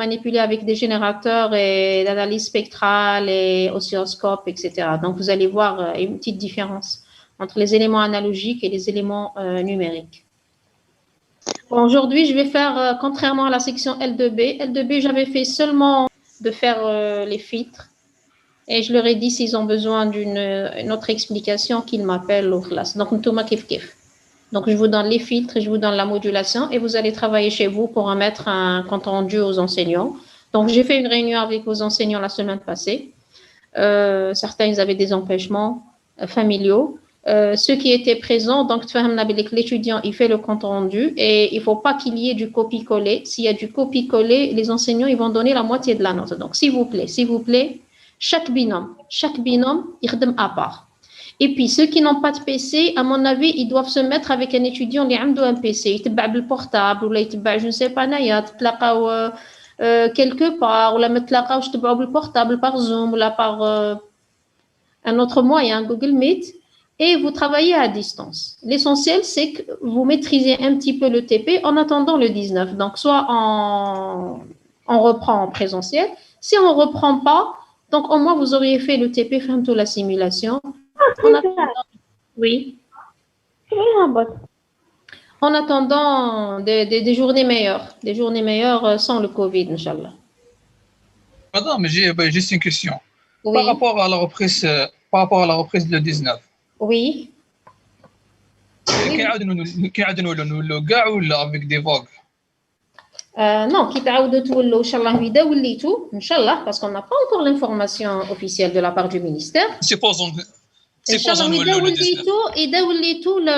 manipuler avec des générateurs et d'analyse spectrale et oscilloscope, etc. Donc, vous allez voir une petite différence entre les éléments analogiques et les éléments numériques. Bon, aujourd'hui, je vais faire, contrairement à la section L2B, j'avais fait seulement de faire les filtres. Et je leur ai dit s'ils ont besoin d'une autre explication, qu'ils m'appellent au classe. Donc, donc, je vous donne les filtres, je vous donne la modulation et vous allez travailler chez vous pour en mettre un compte rendu aux enseignants. Donc, j'ai fait une réunion avec vos enseignants la semaine passée. Certains, ils avaient des empêchements familiaux. Ceux qui étaient présents, donc, l'étudiant, il fait le compte rendu et il ne faut pas qu'il y ait du copie-coller. S'il y a du copie-coller, les enseignants, ils vont donner la moitié de la note. Donc, s'il vous plaît, chaque binôme, il redem à part. Et puis, ceux qui n'ont pas de PC, à mon avis, ils doivent se mettre avec un étudiant qui a un PC. Il le portable, ou je ne sais pas, quelque part, ou le portable par Zoom, ou par un autre moyen, Google Meet, et vous travaillez à distance. L'essentiel, c'est que vous maîtrisez un petit peu le TP en attendant le 19. Donc, soit on reprend en présentiel. Si on ne reprend pas, donc au moins vous auriez fait le TP, fin de la simulation. Oui. En attendant des journées meilleures sans le Covid, Inch'Allah. Madame, j'ai juste une question. Oui. Par rapport à la reprise le 19. Oui. Avec des vagues. Non, Inch'Allah, parce qu'on n'a pas encore l'information officielle de la part du ministère.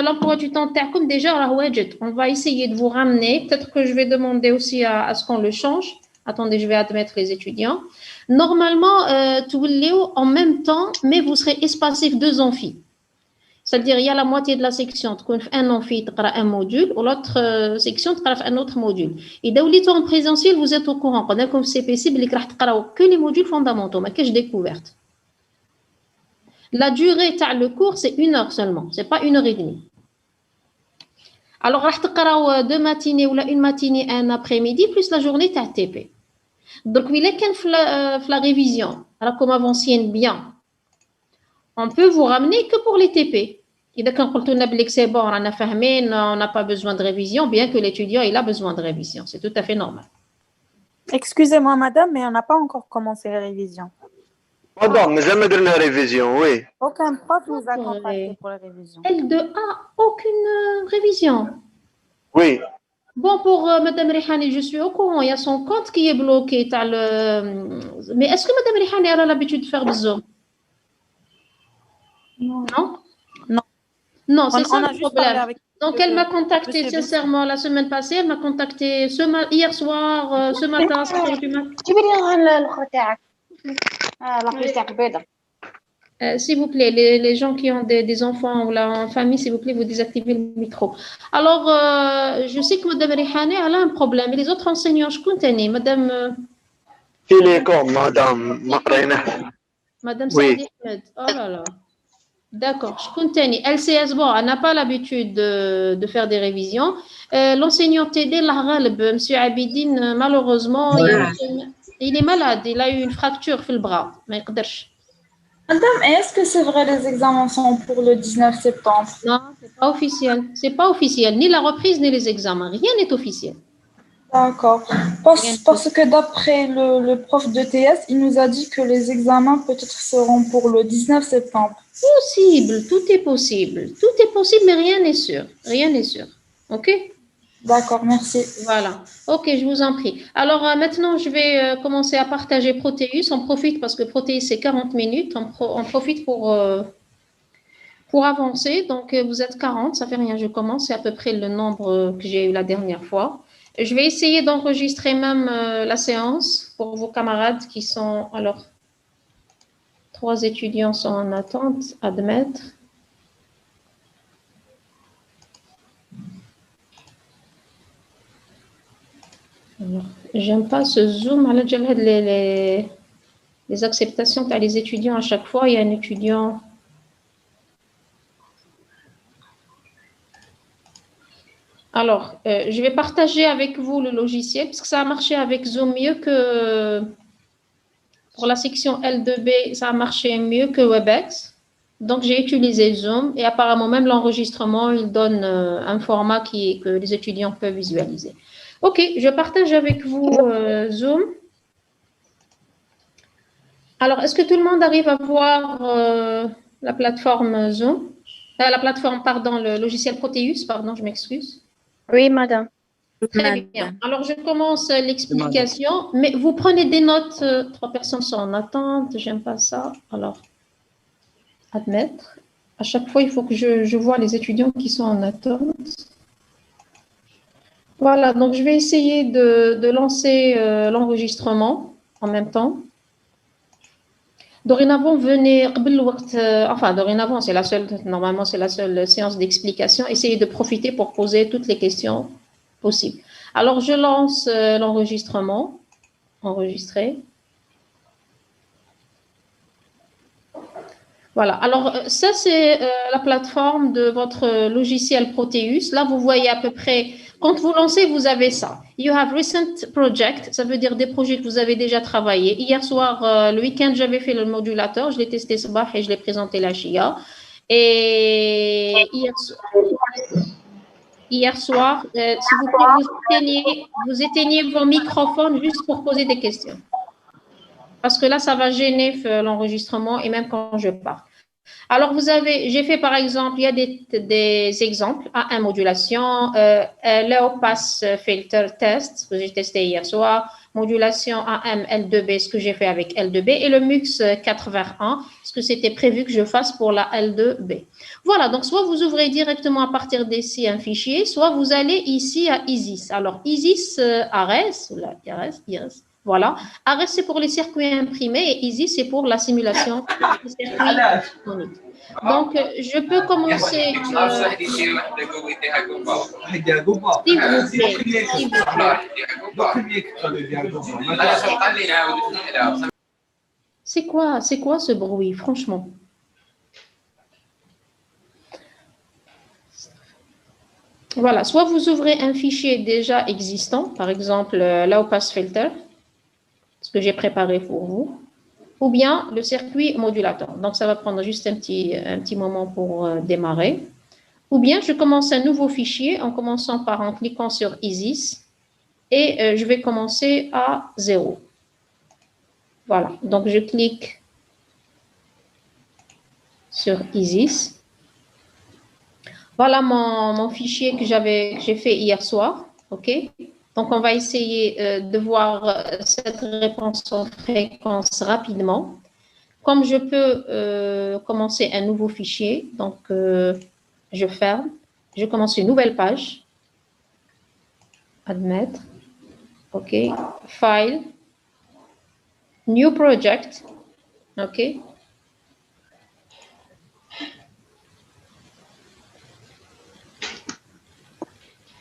L'emploi du temps déjà, on va essayer de vous ramener. Peut-être que je vais demander aussi à ce qu'on le change. Attendez, je vais admettre les étudiants. Normalement, en même temps, mais vous serez espacés 2 amphis. C'est-à-dire, il y a la moitié de la section, un amphi, un module, ou l'autre section, un autre module. Et dans en présentiel, vous êtes au courant. Comme c'est possible, que les modules fondamentaux, mais que j'ai découverte. La durée de le cours, c'est 1 heure seulement. Ce n'est pas 1 heure et demie. Alors, vous allez 2 matinées ou 1 matinée et un après-midi, plus la journée de TP. Donc, il est la révision, alors comme avancienne bien, on peut vous ramener que pour les TP. Et donc, quand on a dit que c'est bon, on n'a pas besoin de révision, bien que l'étudiant il a besoin de révision. C'est tout à fait normal. Excusez-moi, madame, mais on n'a pas encore commencé les révisions. Madame, mais jamais de la révision, oui. Aucun prof nous a contacté pour la révision. L2A, aucune révision. Oui. Bon, pour Madame Rihani, je suis au courant. Il y a son compte qui est bloqué. Mais est-ce que Madame Rihani a l'habitude de faire des Zoom? Non, c'est ça le problème. Donc, elle m'a contacté sincèrement la semaine passée. Elle m'a contacté hier soir, ce matin, 7h du matin. S'il vous plaît, les gens qui ont des enfants ou en famille, s'il vous plaît, vous désactivez le micro. Alors, je sais que Mme Rihani, elle a un problème. Et les autres enseignants, je connais, Madame... Madame Saadi Ahmed. Oh là là. D'accord, je continue. LCS, bon, elle n'a pas l'habitude de faire des révisions. L'enseignant TD, M. Abidine, malheureusement, il est malade. Il a eu une fracture dans le bras. Mais il ne peut pas. Madame, est-ce que c'est vrai les examens sont pour le 19 septembre? Non, ce n'est pas officiel. C'est pas officiel. Ni la reprise, ni les examens. Rien n'est officiel. D'accord. Parce que d'après le prof de TS, il nous a dit que les examens peut-être seront pour le 19 septembre. Possible, tout est possible. Tout est possible, mais rien n'est sûr. Rien n'est sûr. OK? D'accord, merci. Voilà. OK, je vous en prie. Alors, maintenant, je vais commencer à partager Proteus. On profite parce que Proteus, c'est 40 minutes. On profite pour avancer. Donc, vous êtes 40, ça fait rien. Je commence. C'est à peu près le nombre que j'ai eu la dernière fois. Je vais essayer d'enregistrer même la séance pour vos camarades qui sont... Alors, 3 étudiants sont en attente. Admettre. Alors, j'aime pas ce zoom. Les acceptations par les étudiants à chaque fois. Il y a un étudiant... Alors, je vais partager avec vous le logiciel parce que ça a marché avec Zoom mieux que pour la section L2B, ça a marché mieux que WebEx. Donc, j'ai utilisé Zoom et apparemment, même l'enregistrement, il donne un format que les étudiants peuvent visualiser. OK, je partage avec vous Zoom. Alors, est-ce que tout le monde arrive à voir la plateforme Zoom? La plateforme, pardon, le logiciel Proteus, pardon, je m'excuse. Oui, madame. Très bien. Alors, je commence l'explication, mais vous prenez des notes. 3 personnes sont en attente, j'aime pas ça. Alors, admettre. À chaque fois, il faut que je vois les étudiants qui sont en attente. Voilà, donc je vais essayer de lancer l'enregistrement en même temps. Dorénavant, venez, dorénavant, c'est la seule, normalement, c'est la seule séance d'explication. Essayez de profiter pour poser toutes les questions possibles. Alors, je lance l'enregistrement. Enregistrer. Voilà. Alors, ça, c'est la plateforme de votre logiciel Proteus. Là, vous voyez à peu près, quand vous lancez, vous avez ça. You have recent project, ça veut dire des projets que vous avez déjà travaillé. Hier soir, le week-end, j'avais fait le modulateur, je l'ai testé ce soir et je l'ai présenté la Chia. Et hier soir, s'il vous plaît, vous éteignez vos microphones juste pour poser des questions. Parce que là, ça va gêner l'enregistrement et même quand je parle. Alors, j'ai fait par exemple, il y a des exemples, A1 modulation, low pass filter test, que j'ai testé hier soir, modulation AM L2B, ce que j'ai fait avec L2B, et le MUX 4/1, ce que c'était prévu que je fasse pour la L2B. Voilà, donc soit vous ouvrez directement à partir d'ici un fichier, soit vous allez ici à ISIS. Alors, ISIS ARES, voilà. ARES, c'est pour les circuits imprimés et ISIS, c'est pour la simulation des circuits électroniques. Donc, je peux commencer. C'est quoi ce bruit, franchement? Voilà, soit vous ouvrez un fichier déjà existant, par exemple, low pass filter, ce que j'ai préparé pour vous, ou bien le circuit modulateur. Donc, ça va prendre juste un petit moment pour démarrer. Ou bien, je commence un nouveau fichier en cliquant sur ISIS et je vais commencer à 0. Voilà, donc je clique sur ISIS. Voilà mon fichier que j'ai fait hier soir. OK? Donc, on va essayer de voir cette réponse en fréquence rapidement. Comme je peux commencer un nouveau fichier, donc je ferme, je commence une nouvelle page. Admettre. OK. File. New project. OK.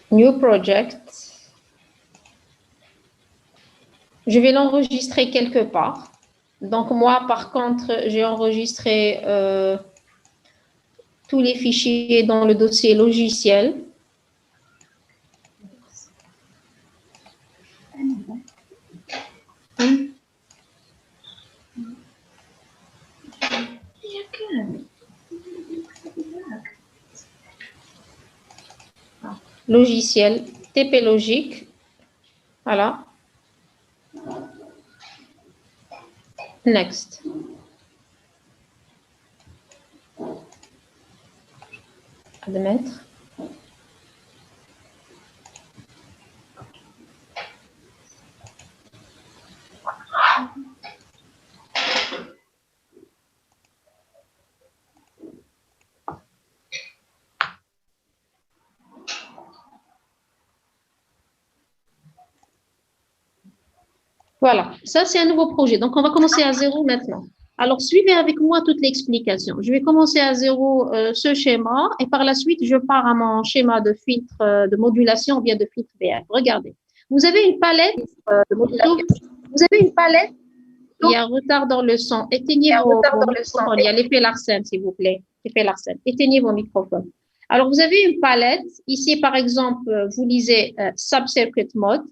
New project. Je vais l'enregistrer quelque part. Donc, moi, par contre, j'ai enregistré tous les fichiers dans le dossier logiciel. Logiciel, TP Logique. Voilà. Next. Admettre. Voilà, ça c'est un nouveau projet. Donc, on va commencer à 0 maintenant. Alors, suivez avec moi toute l'explication. Je vais commencer à 0 ce schéma et par la suite, je pars à mon schéma de filtre de modulation ou bien de filtre BF. Regardez, vous avez une palette de modulation. Vous avez une palette. Il y a un retard dans le son. Éteignez vos microphones. Il y a l'effet Larsen, s'il vous plaît. Effet Larsen. Éteignez vos microphones. Alors, vous avez une palette. Ici, par exemple, vous lisez Subcircuit Mode.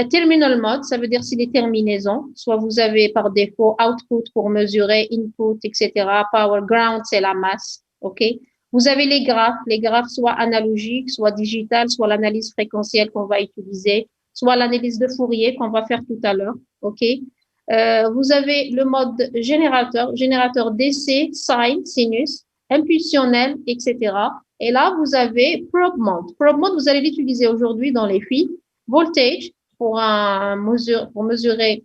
Terminal Mode, ça veut dire c'est les terminaisons. Soit vous avez par défaut Output pour mesurer, Input, etc. Power Ground, c'est la masse. OK? Vous avez les graphes soit analogiques, soit digitales, soit l'analyse fréquentielle qu'on va utiliser, soit l'analyse de Fourier qu'on va faire tout à l'heure. OK? Vous avez le mode générateur DC, sine, sinus, impulsionnel, etc. Et là, vous avez probe mode. Probe mode, vous allez l'utiliser aujourd'hui dans les fils. Voltage pour mesurer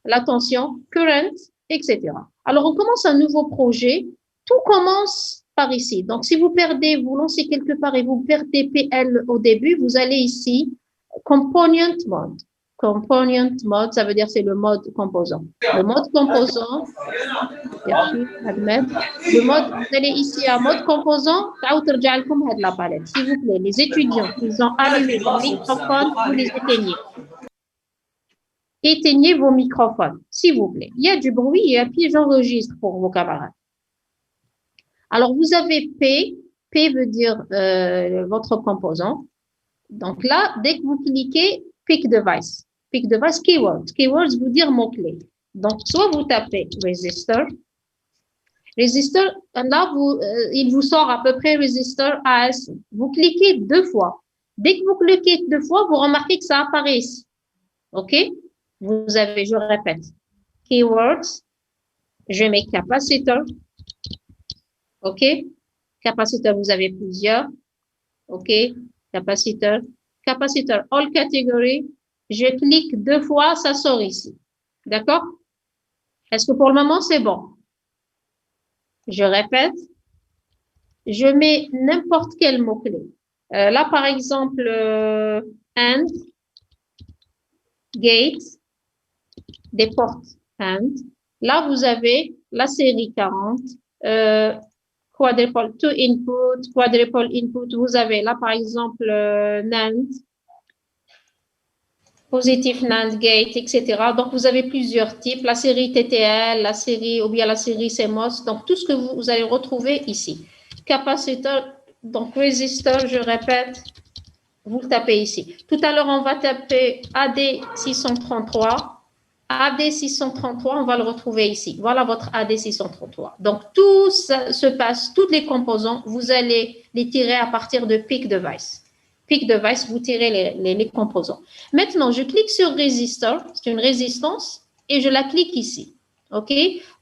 la tension, current, etc. Alors, on commence un nouveau projet. Tout commence par ici. Donc, si vous perdez, vous lancez quelque part et vous perdez PL au début, vous allez ici, component mode. Component mode, ça veut dire c'est le mode composant. Le mode composant, le mode, vous allez ici à mode composant, la palette. S'il vous plaît, les étudiants, ils ont allumé leur microphone, vous les éteignez. Éteignez vos microphones, s'il vous plaît. Il y a du bruit et puis j'enregistre pour vos camarades. Alors, vous avez P. P veut dire votre composant. Donc là, dès que vous cliquez, Pick Device. Pick Device, Keywords. Keywords veut dire mots-clés. Donc, soit vous tapez Resistor. Resistor, là, il vous sort à peu près Resistor AS. Vous cliquez 2 fois. Dès que vous cliquez 2 fois, vous remarquez que ça apparaît ici. OK? Vous avez, je répète, Keywords. Je mets capacitor. OK? Capaciteur, vous avez plusieurs. OK? Capaciteur. Capaciteur, all category. Je clique 2 fois, ça sort ici. D'accord? Est-ce que pour le moment, c'est bon? Je répète. Je mets n'importe quel mot-clé. Là, par exemple, and, gate, des portes and. Là, vous avez la série 40. Quadruple to input, quadruple input. Vous avez là, par exemple, NAND, positif NAND gate, etc. Donc, vous avez plusieurs types. La série TTL, la série, ou bien la série CMOS. Donc, tout ce que vous allez retrouver ici. Capaciteur, donc résisteur, je répète, vous le tapez ici. Tout à l'heure, on va taper AD633. AD633, on va le retrouver ici. Voilà votre AD633. Donc, tout ça se passe, tous les composants, vous allez les tirer à partir de Pick Device. Pick Device, vous tirez les composants. Maintenant, je clique sur Resistor, c'est une résistance, et je la clique ici. OK?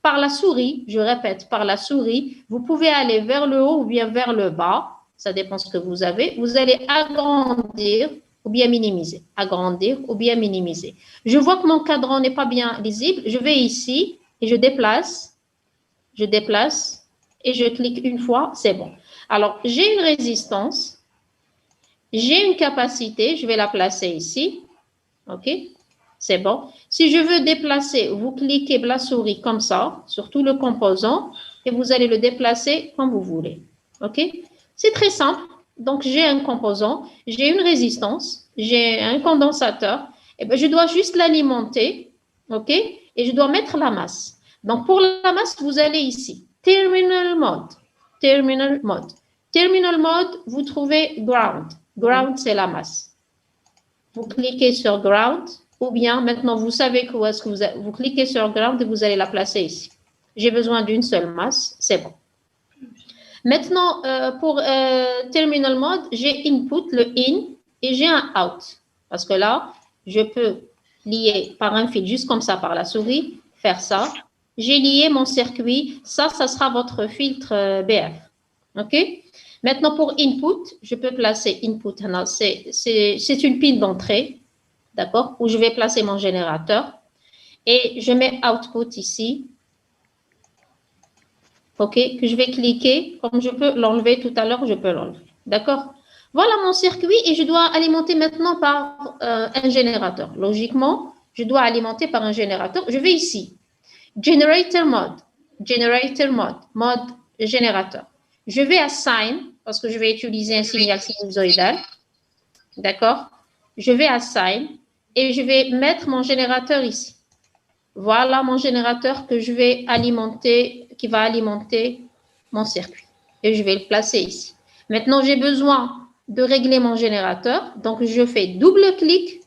Par la souris, je répète, par la souris, vous pouvez aller vers le haut ou bien vers le bas. Ça dépend ce que vous avez. Vous allez agrandir ou bien minimiser. Agrandir ou bien minimiser. Je vois que mon cadran n'est pas bien lisible. Je vais ici et je déplace. Je déplace et je clique une fois. C'est bon. Alors, j'ai une résistance. J'ai une capacité. Je vais la placer ici. OK? C'est bon. Si je veux déplacer, vous cliquez la souris comme ça sur tout le composant et vous allez le déplacer comme vous voulez. OK? C'est très simple. Donc, j'ai un composant, j'ai une résistance, j'ai un condensateur. Et bien, je dois juste l'alimenter, OK? Et je dois mettre la masse. Donc, pour la masse, vous allez ici. Terminal mode. Terminal mode. Terminal mode, vous trouvez ground. Ground, c'est la masse. Vous cliquez sur ground ou bien, maintenant, vous savez où est-ce que vous cliquez sur ground et vous allez la placer ici. J'ai besoin d'une seule masse, c'est bon. Maintenant, pour terminal mode, j'ai input, le in, et j'ai un out. Parce que là, je peux lier par un fil, juste comme ça, par la souris, faire ça. J'ai lié mon circuit. Ça sera votre filtre BF. OK? Maintenant, pour input, je peux placer input. C'est une pile d'entrée, d'accord? Où je vais placer mon générateur. Et je mets output ici. OK, que je vais cliquer, comme je peux l'enlever tout à l'heure, je peux l'enlever. D'accord? Voilà mon circuit et je dois alimenter maintenant par un générateur. Logiquement, je dois alimenter par un générateur. Je vais ici. Generator mode. Generator mode. Mode générateur. Je vais à sign parce que je vais utiliser un signal sinusoïdal. D'accord? Je vais à sign et je vais mettre mon générateur ici. Voilà mon générateur que je vais alimenter, qui va alimenter mon circuit. Et je vais le placer ici. Maintenant, j'ai besoin de régler mon générateur. Donc, je fais double-clic,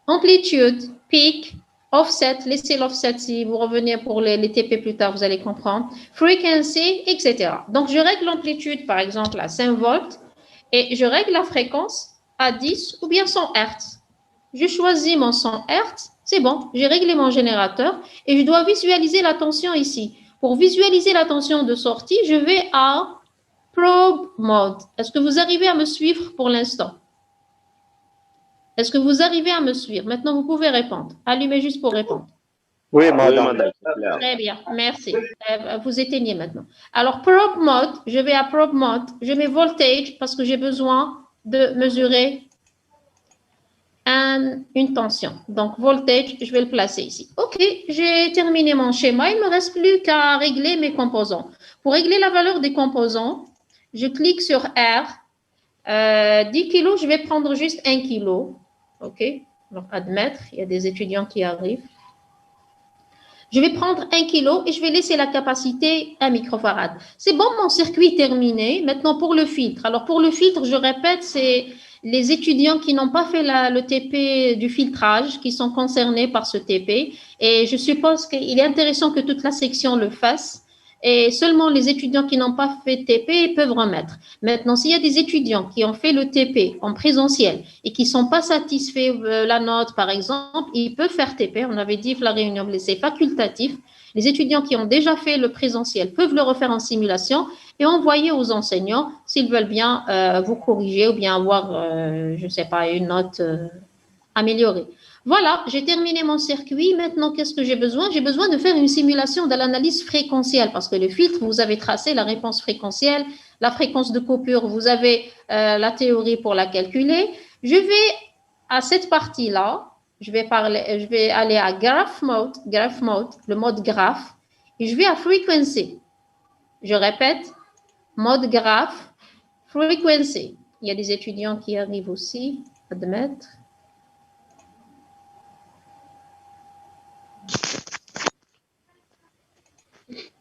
amplitude, peak, offset. Laissez l'offset si vous revenez pour les TP plus tard, vous allez comprendre. Frequency, etc. Donc, je règle l'amplitude, par exemple, à 5 volts et je règle la fréquence à 10 ou bien 100 Hz. Je choisis mon 100 Hz, c'est bon, j'ai réglé mon générateur et je dois visualiser la tension ici. Pour visualiser la tension de sortie, je vais à Probe Mode. Est-ce que vous arrivez à me suivre pour l'instant? Est-ce que vous arrivez à me suivre? Maintenant, vous pouvez répondre. Allumez juste pour répondre. Oui, madame. Très bien, merci. Vous éteignez maintenant. Alors, Probe Mode, je vais à Probe Mode, je mets Voltage parce que j'ai besoin de mesurer une tension. Donc, voltage, je vais le placer ici. OK, j'ai terminé mon schéma. Il ne me reste plus qu'à régler mes composants. Pour régler la valeur des composants, je clique sur R. 10 kg, je vais prendre juste 1 kg. OK, donc admettre, il y a des étudiants qui arrivent. Je vais prendre 1 kg et je vais laisser la capacité 1 microfarad. C'est bon, mon circuit est terminé. Maintenant, pour le filtre. Alors, pour le filtre, je répète, c'est les étudiants qui n'ont pas fait le TP du filtrage qui sont concernés par ce TP. Et je suppose qu'il est intéressant que toute la section le fasse. Et seulement les étudiants qui n'ont pas fait TP peuvent remettre. Maintenant, s'il y a des étudiants qui ont fait le TP en présentiel et qui ne sont pas satisfaits de la note, par exemple, ils peuvent faire TP. On avait dit que la réunion, c'est facultatif. Les étudiants qui ont déjà fait le présentiel peuvent le refaire en simulation et envoyer aux enseignants s'ils veulent bien vous corriger ou bien avoir, je ne sais pas, une note améliorée. Voilà, j'ai terminé mon circuit. Maintenant, qu'est-ce que j'ai besoin? J'ai besoin de faire une simulation de l'analyse fréquentielle parce que le filtre, vous avez tracé la réponse fréquentielle, la fréquence de coupure, vous avez la théorie pour la calculer. Je vais à cette partie-là, je vais aller à graph mode, le mode graph, et je vais à frequency. Je répète, mode graph, frequency. Il y a des étudiants qui arrivent aussi, admettre.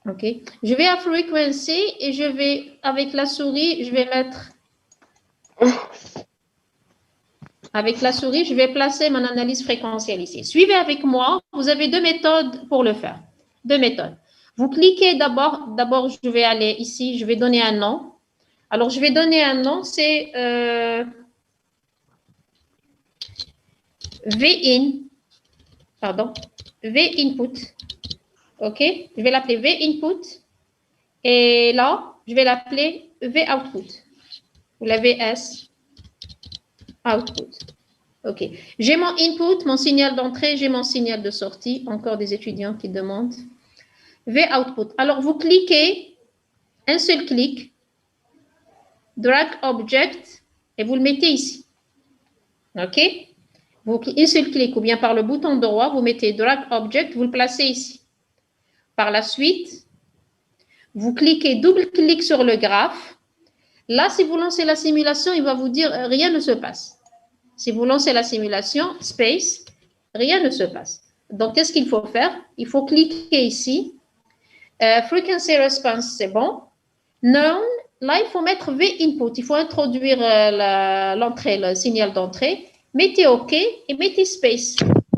OK. Je vais à frequency et je vais, avec la souris, je vais mettre... Avec la souris, je vais placer mon analyse fréquentielle ici. Suivez avec moi. Vous avez deux méthodes pour le faire. Deux méthodes. Vous cliquez d'abord. D'abord, je vais aller ici. Je vais donner un nom. Alors, je vais donner un nom. C'est V-in. Pardon. V-input. OK. Je vais l'appeler V-input. Et là, je vais l'appeler V-output. Ou la VS. Output. OK. J'ai mon input, mon signal d'entrée, j'ai mon signal de sortie. Encore des étudiants qui demandent. V-output. Alors, vous cliquez, un seul clic, drag object, et vous le mettez ici. OK? Un seul clic, ou bien par le bouton droit, vous mettez drag object, vous le placez ici. Par la suite, vous cliquez, double-clic sur le graphe. Là, si vous lancez la simulation, il va vous dire rien ne se passe. Si vous lancez la simulation, space, rien ne se passe. Donc, qu'est-ce qu'il faut faire? Il faut cliquer ici. Frequency response, c'est bon. None, là, il faut mettre V input. Il faut introduire l'entrée, le signal d'entrée. Mettez OK et mettez space.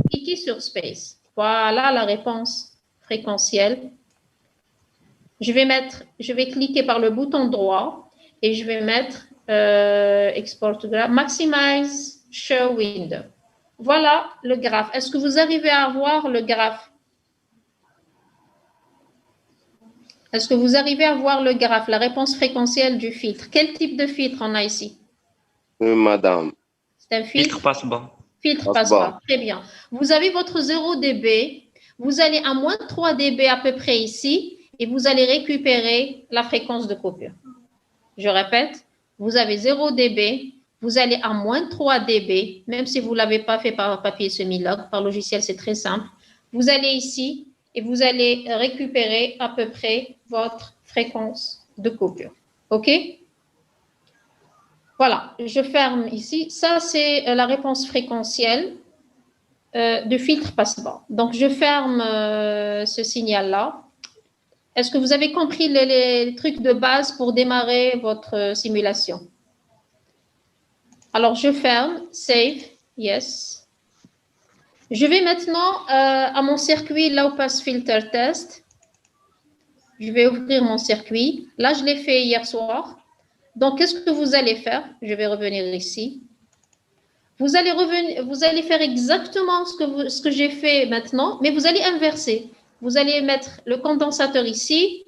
Cliquez sur space. Voilà la réponse fréquentielle. Je vais cliquer par le bouton droit et je vais mettre Export to Graph, Maximize Show Window. Voilà le graphe. Est-ce que vous arrivez à voir le graphe? Est-ce que vous arrivez à voir le graphe, la réponse fréquentielle du filtre? Quel type de filtre on a ici? Oui, madame. C'est un filtre passe-bas. Filtre passe-bas. Très bien. Vous avez votre 0 dB. Vous allez à moins 3 dB à peu près ici et vous allez récupérer la fréquence de coupure. Je répète, vous avez 0 dB, vous allez à moins 3 dB, même si vous ne l'avez pas fait par papier semi-log, par logiciel, c'est très simple. Vous allez ici et vous allez récupérer à peu près votre fréquence de coupure. OK? Voilà, je ferme ici. Ça, c'est la réponse fréquentielle de filtre passe-bas. Donc, je ferme ce signal-là. Est-ce que vous avez compris les trucs de base pour démarrer votre simulation? Alors, je ferme, save, yes. Je vais maintenant à mon circuit Low Pass Filter Test. Je vais ouvrir mon circuit. Là, je l'ai fait hier soir. Donc, qu'est-ce que vous allez faire? Je vais revenir ici. Vous allez faire exactement ce que j'ai fait maintenant, mais vous allez inverser. Vous allez mettre le condensateur ici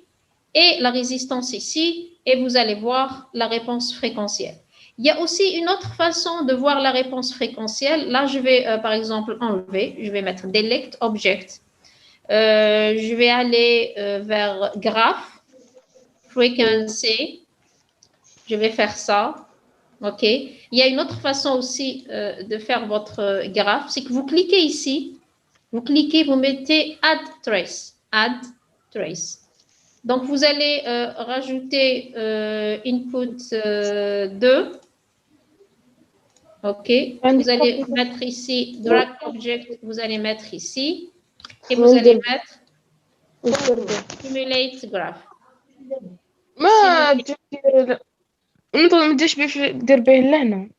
et la résistance ici, et vous allez voir la réponse fréquentielle. Il y a aussi une autre façon de voir la réponse fréquentielle. Là, je vais, par exemple, enlever. Je vais mettre Delete Object. Je vais aller vers Graph, Frequency. Je vais faire ça. OK. Il y a une autre façon aussi de faire votre graphe. C'est que vous cliquez ici. Vous cliquez, vous mettez Add Trace. Add Trace. Donc, vous allez rajouter Input 2. OK. Vous allez mettre ici Drag Object. Vous allez mettre ici. Et vous allez mettre Simulate Graph. ما تديرش بيه دير به لهنا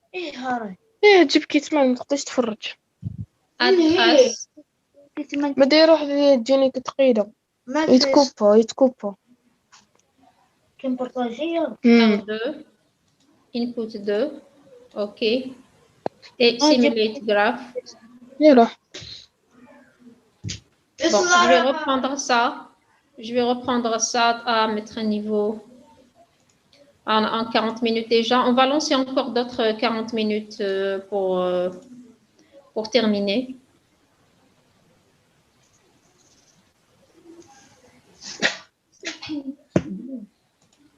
تجيب كيتمان ما تقدرش تفرج Add Trace. ما داير واحد تجيني ثقيله يتكوبا R2. Input 2. OK. Et Simulate Graph. يروح Bon, je vais reprendre ça. Je vais reprendre ça à mettre un niveau en 40 minutes déjà. On va lancer encore d'autres 40 minutes pour terminer.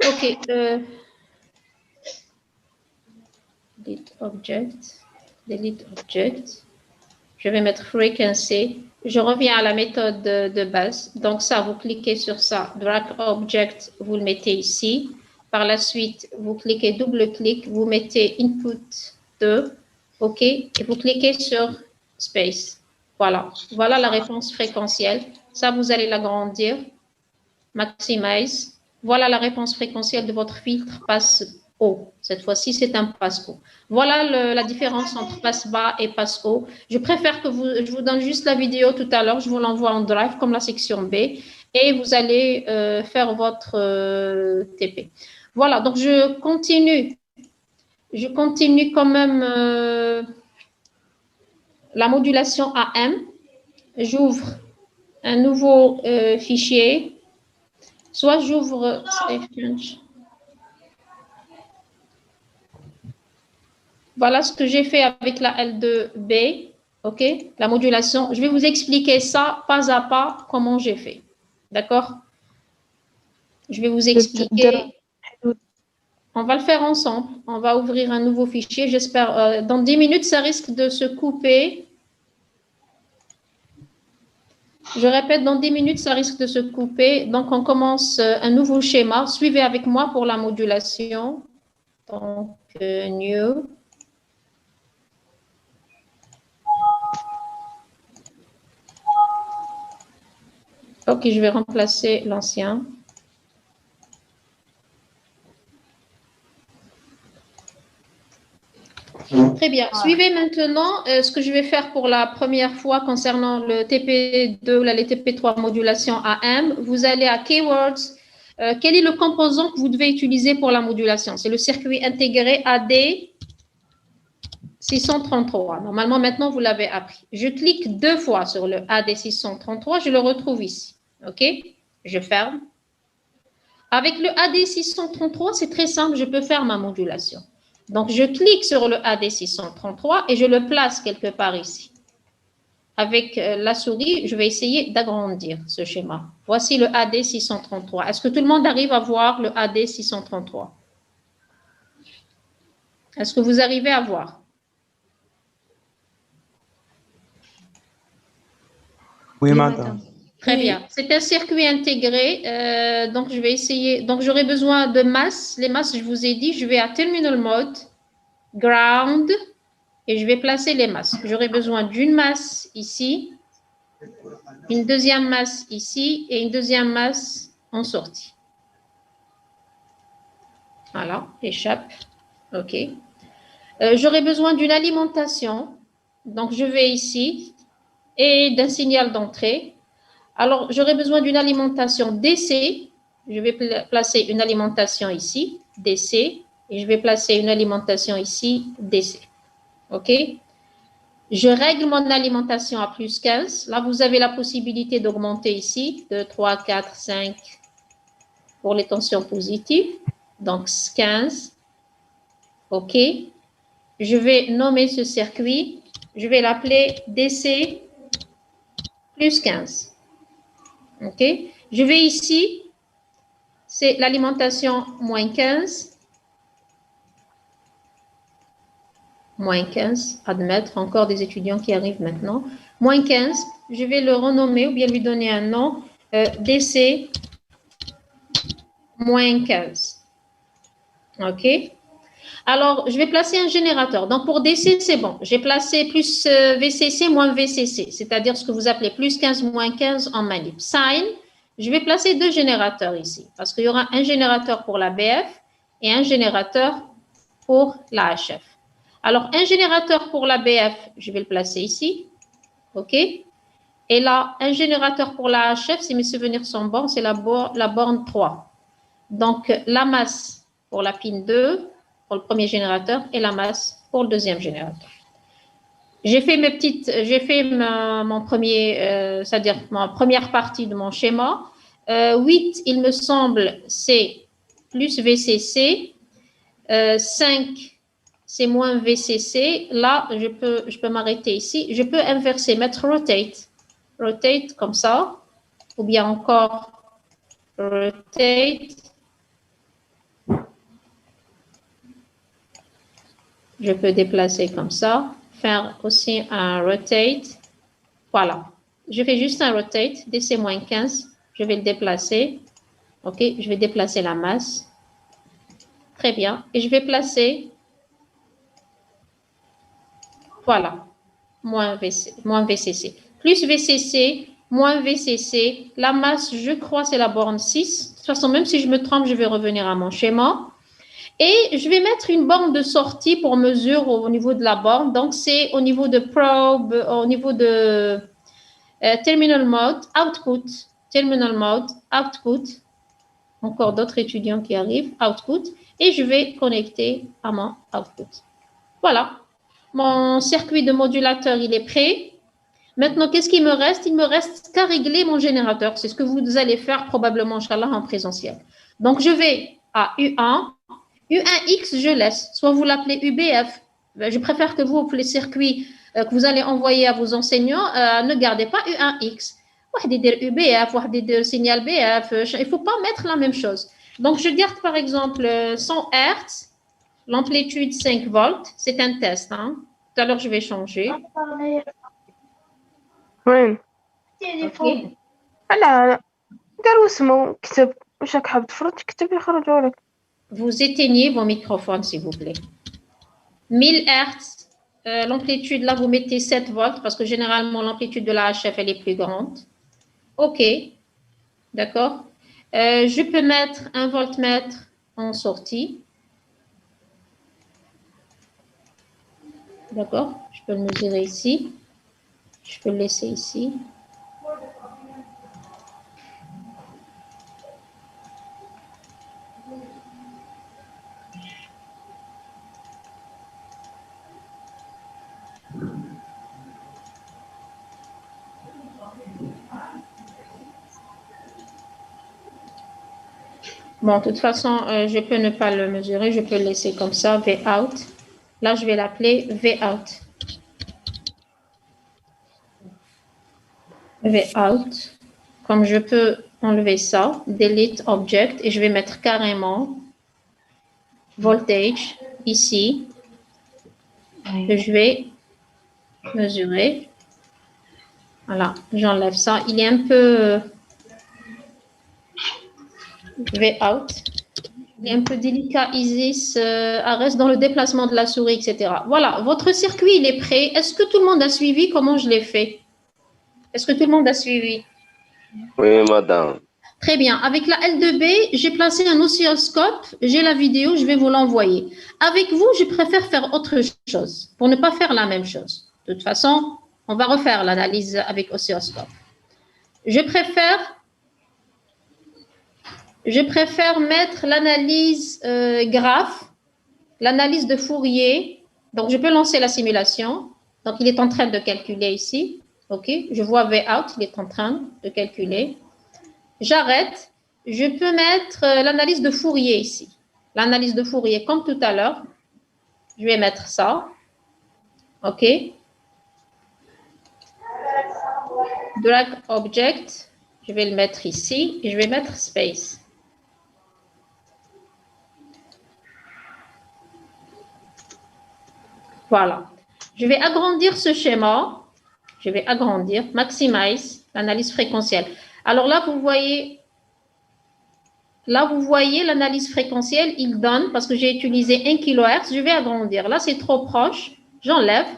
OK. Delete Object. Delete Object. Je vais mettre Frequency. Je reviens à la méthode de base. Donc ça, vous cliquez sur ça, Drag Object, vous le mettez ici. Par la suite, vous cliquez, double-clic, vous mettez Input 2, OK, et vous cliquez sur Space. Voilà, voilà la réponse fréquentielle. Ça, vous allez l'agrandir, Maximize. Voilà la réponse fréquentielle de votre filtre passe haut. Cette fois-ci, c'est un passe haut. Voilà la différence entre passe bas et passe haut. Je préfère que je vous donne juste la vidéo tout à l'heure. Je vous l'envoie en drive comme la section B et vous allez faire votre TP. Voilà, donc je continue. Je continue quand même la modulation AM. J'ouvre un nouveau fichier. Soit j'ouvre Voilà ce que j'ai fait avec la L2B, OK, la modulation. Je vais vous expliquer ça pas à pas, comment j'ai fait, d'accord? Je vais vous expliquer. On va le faire ensemble. On va ouvrir un nouveau fichier. J'espère, dans 10 minutes, ça risque de se couper. Je répète, dans 10 minutes, ça risque de se couper. Donc, on commence un nouveau schéma. Suivez avec moi pour la modulation. Donc, New. Ok, je vais remplacer l'ancien. Très bien. Suivez maintenant ce que je vais faire pour la première fois concernant le TP2, les TP3 modulation AM. Vous allez à Keywords. Quel est le composant que vous devez utiliser pour la modulation? C'est le circuit intégré AD 633. Normalement, maintenant, vous l'avez appris. Je clique 2 fois sur le AD 633. Je le retrouve ici. OK? Je ferme. Avec le AD 633, c'est très simple. Je peux faire ma modulation. Donc, je clique sur le AD 633 et je le place quelque part ici. Avec la souris, je vais essayer d'agrandir ce schéma. Voici le AD 633. Est-ce que tout le monde arrive à voir le AD 633? Est-ce que vous arrivez à voir? Oui, madame. Très bien. C'est un circuit intégré. Donc, je vais essayer. Donc, j'aurai besoin de masses. Les masses, je vous ai dit, je vais à Terminal Mode, Ground, et je vais placer les masses. J'aurai besoin d'une masse ici, une deuxième masse ici et une deuxième masse en sortie. Voilà, échappe. OK. J'aurai besoin d'une alimentation. Donc, je vais ici et d'un signal d'entrée. Alors, j'aurai besoin d'une alimentation DC. Je vais placer une alimentation ici, DC. Et je vais placer une alimentation ici, DC. OK? Je règle mon alimentation à plus 15. Là, vous avez la possibilité d'augmenter ici, 2, 3, 4, 5 pour les tensions positives. Donc, 15. OK. Je vais nommer ce circuit. Je vais l'appeler DC plus 15. OK. Je vais ici, c'est l'alimentation moins 15. Moins 15, admettre, encore des étudiants qui arrivent maintenant. Moins 15, je vais le renommer ou bien lui donner un nom, DC moins 15. OK. Alors, je vais placer un générateur. Donc, pour DC, c'est bon. J'ai placé plus VCC moins VCC, c'est-à-dire ce que vous appelez plus 15 moins 15 en manip. Sine, je vais placer deux générateurs ici parce qu'il y aura un générateur pour la BF et un générateur pour la HF. Alors, un générateur pour la BF, je vais le placer ici. OK. Et là, un générateur pour la HF, si mes souvenirs sont bons, c'est la borne 3. Donc, la masse pour la pin 2, pour le premier générateur, et la masse pour le deuxième générateur. J'ai fait mon premier, c'est-à-dire ma première partie de mon schéma. 8, il me semble, c'est plus VCC. 5, c'est moins VCC. Là, je peux m'arrêter ici. Je peux inverser, mettre rotate. Rotate comme ça. Ou bien encore rotate. Je peux déplacer comme ça. Faire aussi un rotate. Voilà. Je fais juste un rotate. DC-15. Je vais le déplacer. OK. Je vais déplacer la masse. Très bien. Et je vais placer... Voilà, moins VCC. Plus VCC, moins VCC. La masse, je crois, c'est la borne 6. De toute façon, même si je me trompe, je vais revenir à mon schéma. Et je vais mettre une borne de sortie pour mesure au niveau de la borne. Donc, c'est au niveau de probe, au niveau de terminal mode, output. Terminal mode, output. Encore d'autres étudiants qui arrivent, output. Et je vais connecter à mon output. Voilà. Mon circuit de modulateur, il est prêt. Maintenant, qu'est-ce qu'il me reste? Il me reste qu'à régler mon générateur. C'est ce que vous allez faire probablement, Inch'Allah, en présentiel. Donc, je vais à U1. U1X, je laisse. Soit vous l'appelez UBF. Je préfère que vous, pour les circuits que vous allez envoyer à vos enseignants, ne gardez pas U1X. UBF, signal BF. Il ne faut pas mettre la même chose. Donc, je garde par exemple 100 Hz. L'amplitude 5 volts, c'est un test. Hein. Tout à l'heure, je vais changer. وين Okay. لا داروا اسمه كتب واش راك حاب تفرض تكتب يخرجوا لك Vous éteignez vos microphones, s'il vous plaît. 1000 Hz, l'amplitude, là, vous mettez 7 volts parce que généralement, l'amplitude de la HF, elle est plus grande. OK. D'accord. Je peux mettre un voltmètre en sortie. D'accord. Je peux le mesurer ici. Je peux le laisser ici. Bon, de toute façon, je peux ne pas le mesurer. Je peux le laisser comme ça, V out. Là, je vais l'appeler V out. V out. Comme je peux enlever ça, delete object, et je vais mettre carrément voltage ici. Que je vais mesurer. Voilà, j'enlève ça. Il est un peu V out. Il est un peu délicat, Isis, reste dans le déplacement de la souris, etc. Voilà, votre circuit, il est prêt. Est-ce que tout le monde a suivi comment je l'ai fait? Est-ce que tout le monde a suivi? Oui, madame. Très bien. Avec la L2B, j'ai placé un oscilloscope, j'ai la vidéo, je vais vous l'envoyer. Avec vous, je préfère faire autre chose pour ne pas faire la même chose. De toute façon, on va refaire l'analyse avec oscilloscope. Je préfère mettre l'analyse graphe, l'analyse de Fourier. Donc, je peux lancer la simulation. Donc, il est en train de calculer ici. OK, je vois V-out, il est en train de calculer. J'arrête. Je peux mettre l'analyse de Fourier ici. L'analyse de Fourier, comme tout à l'heure. Je vais mettre ça. OK. Drag object. Je vais le mettre ici et je vais mettre space. Voilà. Je vais agrandir ce schéma. Je vais agrandir, maximize l'analyse fréquentielle. Alors là, vous voyez l'analyse fréquentielle, il donne, parce que j'ai utilisé 1 kHz, je vais agrandir. Là, c'est trop proche, j'enlève,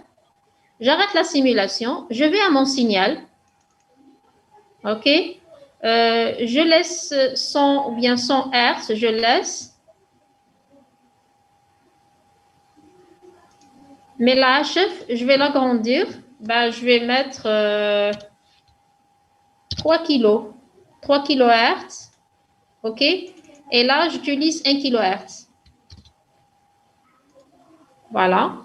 j'arrête la simulation, je vais à mon signal. OK? Je laisse 100 ou bien 100 Hz, je laisse. Mais la HF, je vais l'agrandir. Ben, je vais mettre 3 kg, 3 kHz. OK? Et là, j'utilise 1 kHz. Voilà.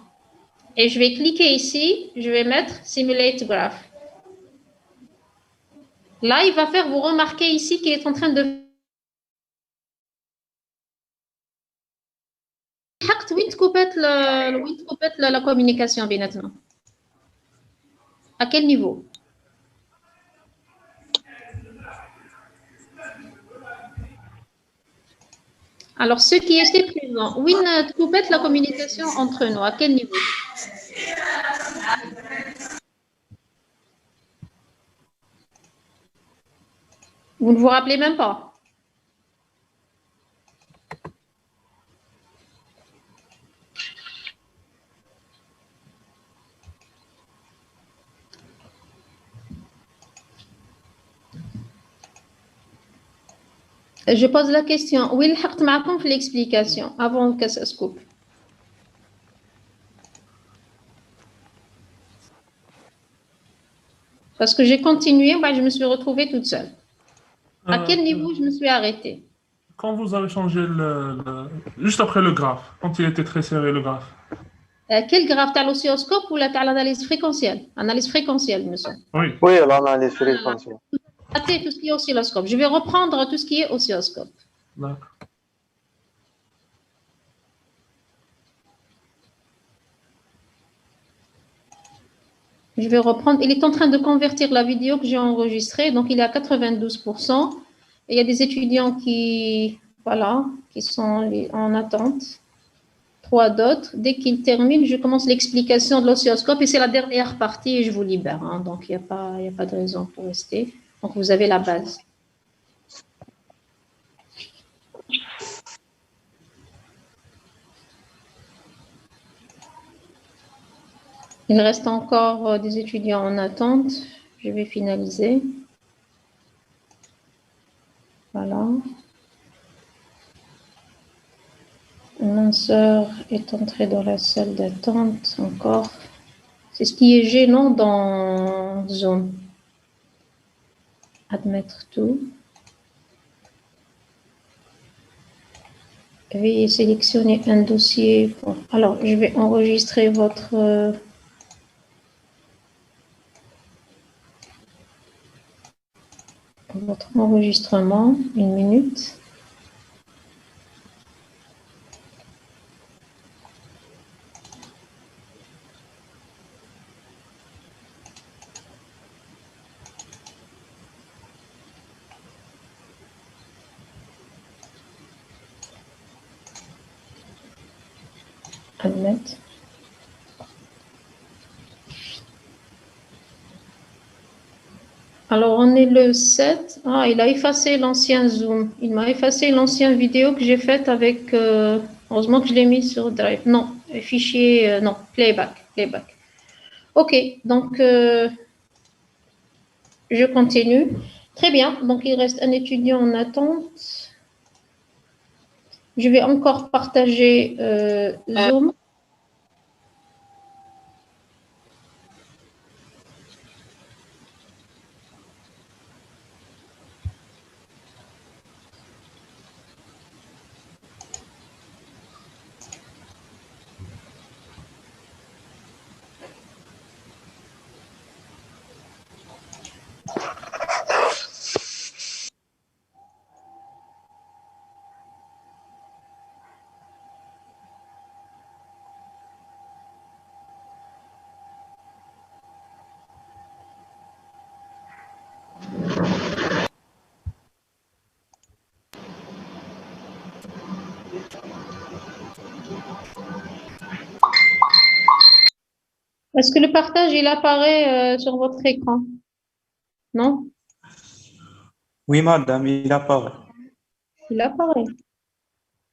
Et je vais cliquer ici. Je vais mettre Simulate Graph. Là, il va faire, vous remarquez ici qu'il est en train de... وين تكوبات la communication بيناتنا? À quel niveau? Alors, ceux qui étaient présents, où تكوبات la communication entre nous? À quel niveau? Vous ne vous rappelez même pas? Je pose la question. Oui, l'explication avant que ça se coupe. Parce que j'ai continué, bah, je me suis retrouvée toute seule. À quel niveau je me suis arrêtée? Quand vous avez changé juste après le graphe, quand il était très serré, le graphe. Quel graphe? T'as l'oscilloscope ou l'analyse fréquentielle? Analyse fréquentielle, monsieur. Oui, l'analyse fréquentielle. Tout ce qui est oscilloscope. Je vais reprendre tout ce qui est oscilloscope. D'accord. Je vais reprendre. Il est en train de convertir la vidéo que j'ai enregistrée. Donc, il est à 92%. Et il y a des étudiants qui sont en attente. 3 d'autres. Dès qu'ils terminent, je commence l'explication de l'oscilloscope. Et c'est la dernière partie et je vous libère. Hein. Donc, il n'y a pas de raison pour rester. Donc, vous avez la base. Il reste encore des étudiants en attente. Je vais finaliser. Voilà. Mon sœur est entrée dans la salle d'attente encore. C'est ce qui est gênant dans Zoom. Admettre tout. Veuillez sélectionner un dossier. Bon, alors, je vais enregistrer votre enregistrement. 1 minute. Admettre. Alors, on est le 7. Ah, il a effacé l'ancien Zoom. Il m'a effacé l'ancienne vidéo que j'ai faite avec... heureusement que je l'ai mis sur Drive. Non, fichier... non, playback. OK, donc, je continue. Très bien. Donc, il reste un étudiant en attente. Je vais encore partager Zoom. Est-ce que le partage, il apparaît sur votre écran? Non? Oui, madame, il apparaît. Il apparaît.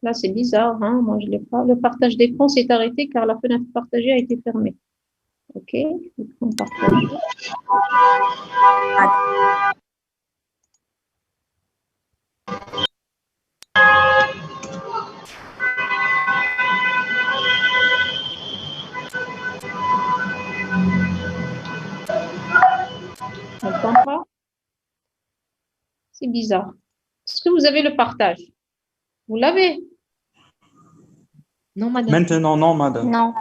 Là, c'est bizarre, hein? Moi, je ne l'ai pas. Le partage d'écran s'est arrêté car la fenêtre partagée a été fermée. OK. Écran partagé. Je n'entends pas. C'est bizarre. Est-ce que vous avez le partage? Vous l'avez? Non, madame. Maintenant, non, madame. Non.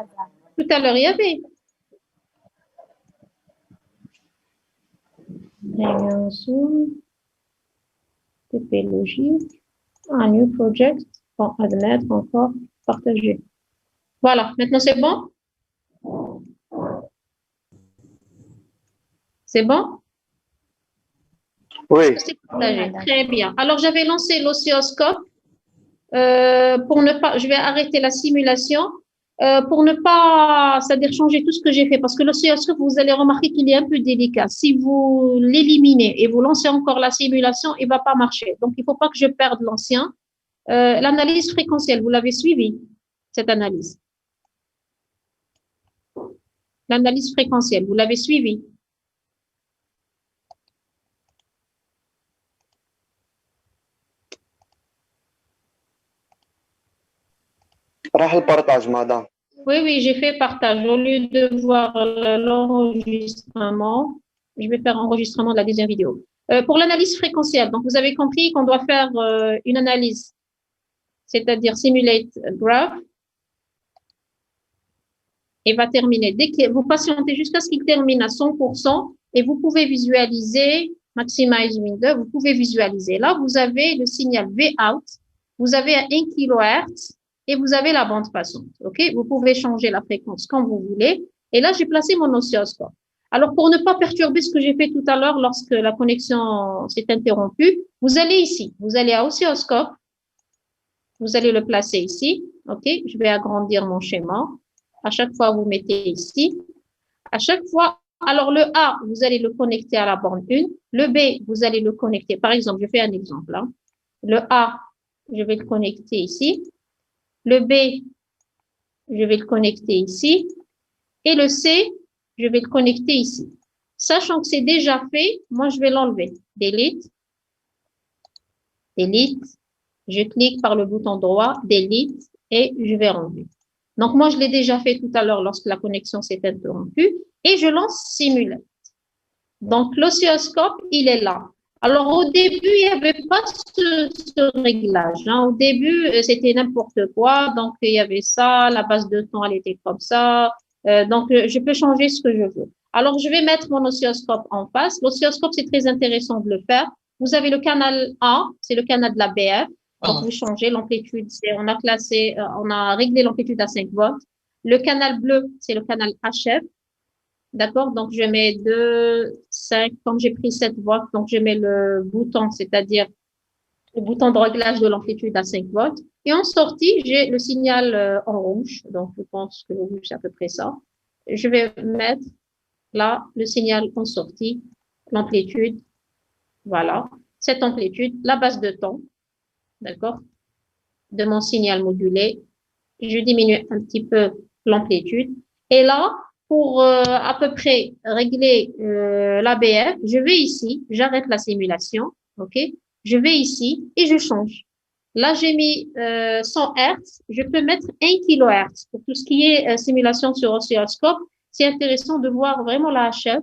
Tout à l'heure, il y avait. Réunion Zoom. TP logique. Un new project. Bon, admettre encore. Partager. Voilà. Maintenant, c'est bon? C'est bon? Oui, C'est partagé. Très bien. Alors, j'avais lancé l'oscilloscope pour ne pas, je vais arrêter la simulation pour ne pas, c'est-à-dire changer tout ce que j'ai fait parce que l'oscilloscope, vous allez remarquer qu'il est un peu délicat. Si vous l'éliminez et vous lancez encore la simulation, il ne va pas marcher. Donc, il ne faut pas que je perde l'ancien. L'analyse fréquentielle, vous l'avez suivi, cette analyse. L'analyse fréquentielle, vous l'avez suivi. راح البارطاج madame. Oui, j'ai fait partage. Au lieu de voir l'enregistrement, je vais faire enregistrement de la deuxième vidéo. Pour l'analyse fréquentielle, donc vous avez compris qu'on doit faire une analyse, c'est-à-dire simulate graph, et va terminer. Dès que vous patientez jusqu'à ce qu'il termine à 100%, et vous pouvez visualiser, maximize window, vous pouvez visualiser. Là, vous avez le signal V-out, vous avez 1 kHz, et vous avez la bande passante. OK? Vous pouvez changer la fréquence quand vous voulez. Et là, j'ai placé mon oscilloscope. Alors, pour ne pas perturber ce que j'ai fait tout à l'heure lorsque la connexion s'est interrompue, vous allez ici. Vous allez à oscilloscope. Vous allez le placer ici. OK? Je vais agrandir mon schéma. À chaque fois, vous mettez ici. À chaque fois, alors le A, vous allez le connecter à la borne 1. Le B, vous allez le connecter. Par exemple, je fais un exemple. Hein. Le A, je vais le connecter ici. Le B, je vais le connecter ici. Et le C, je vais le connecter ici. Sachant que c'est déjà fait, moi, je vais l'enlever. Delete. Delete. Je clique par le bouton droit, Delete, et je vais enlever. Donc, moi, je l'ai déjà fait tout à l'heure lorsque la connexion s'est interrompue. Et je lance Simulate. Donc, l'oscilloscope, il est là. Alors, au début, il n'y avait pas ce réglage. Hein. Au début, c'était n'importe quoi. Donc, il y avait ça, la base de temps, elle était comme ça. Donc, je peux changer ce que je veux. Alors, je vais mettre mon oscilloscope en face. L'oscilloscope, c'est très intéressant de le faire. Vous avez le canal A, c'est le canal de la BF. Donc, vous changez l'amplitude. On a classé, on a réglé l'amplitude à 5 volts. Le canal bleu, c'est le canal HF. D'accord? Donc, je mets 2, 5, comme j'ai pris 7 volts, donc je mets le bouton, c'est-à-dire le bouton de réglage de l'amplitude à 5 volts. Et en sortie, j'ai le signal en rouge. Donc, je pense que le rouge, c'est à peu près ça. Je vais mettre là le signal en sortie, l'amplitude. Voilà. Cette amplitude, la base de temps. D'accord? De mon signal modulé. Je diminue un petit peu l'amplitude. Et là, pour à peu près régler l'ABF, je vais ici, j'arrête la simulation, ok? Je vais ici et je change. Là, j'ai mis 100 Hz, je peux mettre 1 kHz. Pour tout ce qui est simulation sur oscilloscope, c'est intéressant de voir vraiment la HF.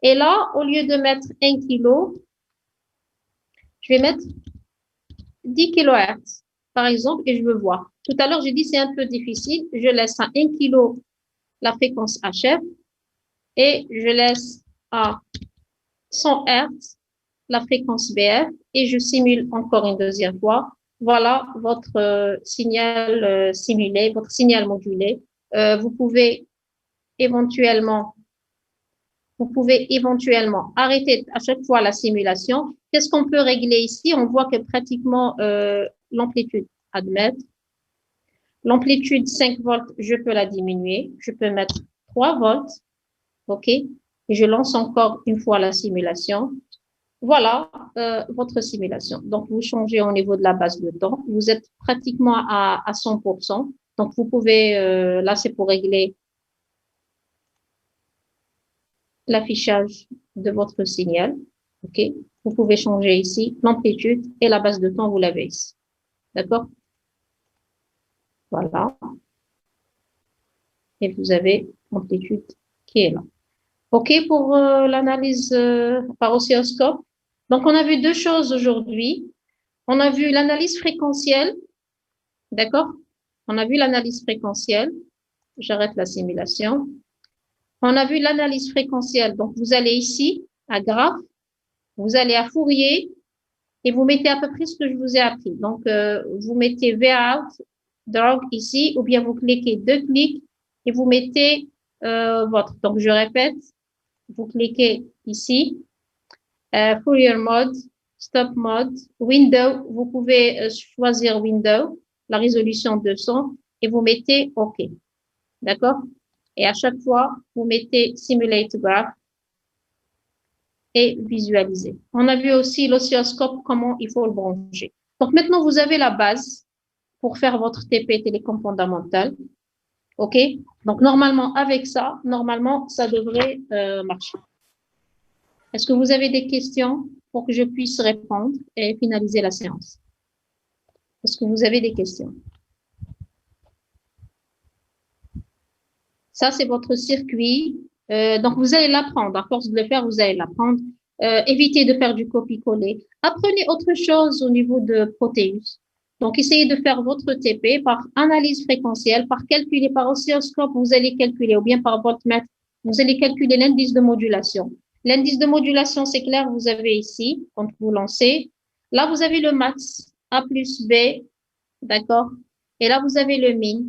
Et là, au lieu de mettre 1 kilo, je vais mettre 10 kHz, par exemple, et je veux voir. Tout à l'heure, j'ai dit c'est un peu difficile. Je laisse à 1 kilo la fréquence HF et je laisse à 100 Hz la fréquence BF et je simule encore une deuxième fois. Voilà votre signal simulé, votre signal modulé. Vous pouvez éventuellement arrêter à chaque fois la simulation. Qu'est-ce qu'on peut régler ici? On voit que pratiquement l'amplitude, admettre. L'amplitude 5 volts, je peux la diminuer. Je peux mettre 3 volts. OK? Et je lance encore une fois la simulation. Voilà votre simulation. Donc, vous changez au niveau de la base de temps. Vous êtes pratiquement à 100%. Donc, vous pouvez, là, c'est pour régler l'affichage de votre signal. OK? Vous pouvez changer ici l'amplitude et la base de temps, vous l'avez ici. D'accord? Voilà. Et vous avez l'amplitude qui est là. OK pour l'analyse par oscilloscope. Donc, on a vu deux choses aujourd'hui. On a vu l'analyse fréquentielle. D'accord? On a vu l'analyse fréquentielle. J'arrête la simulation. On a vu l'analyse fréquentielle. Donc, vous allez ici à graphe. Vous allez à Fourier et vous mettez à peu près ce que je vous ai appris. Donc, vous mettez VOUT, DOG ici, ou bien vous cliquez deux clics et vous mettez votre. Donc, je répète, vous cliquez ici, Fourier mode, stop mode, window, vous pouvez choisir window, la résolution 200 et vous mettez OK. D'accord? Et à chaque fois, vous mettez simulate graph et visualiser. On a vu aussi l'oscilloscope, comment il faut le brancher. Donc maintenant, vous avez la base pour faire votre TP télécom fondamental. OK? Donc normalement, avec ça, ça devrait marcher. Est-ce que vous avez des questions pour que je puisse répondre et finaliser la séance? Est-ce que vous avez des questions? Ça, c'est votre circuit. Donc, vous allez l'apprendre. À force de le faire, vous allez l'apprendre. Évitez de faire du copier-coller. Apprenez autre chose au niveau de Proteus. Donc, essayez de faire votre TP par analyse fréquentielle, par calculer par oscilloscope, vous allez calculer, ou bien par voltmètre, vous allez calculer l'indice de modulation. L'indice de modulation, c'est clair, vous avez ici, quand vous lancez. Là, vous avez le max, A plus B, d'accord? Et là, vous avez le min,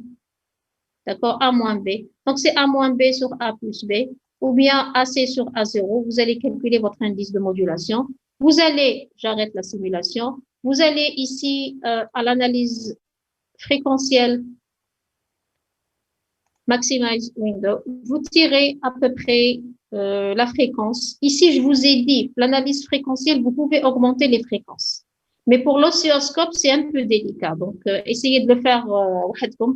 d'accord? A moins B. Donc, c'est A moins B sur A plus B, ou bien AC sur A0. Vous allez calculer votre indice de modulation. Vous allez, j'arrête la simulation, vous allez ici à l'analyse fréquentielle, maximize window, vous tirez à peu près la fréquence. Ici, je vous ai dit, l'analyse fréquentielle, vous pouvez augmenter les fréquences. Mais pour l'oscilloscope, c'est un peu délicat. Donc, essayez de le faire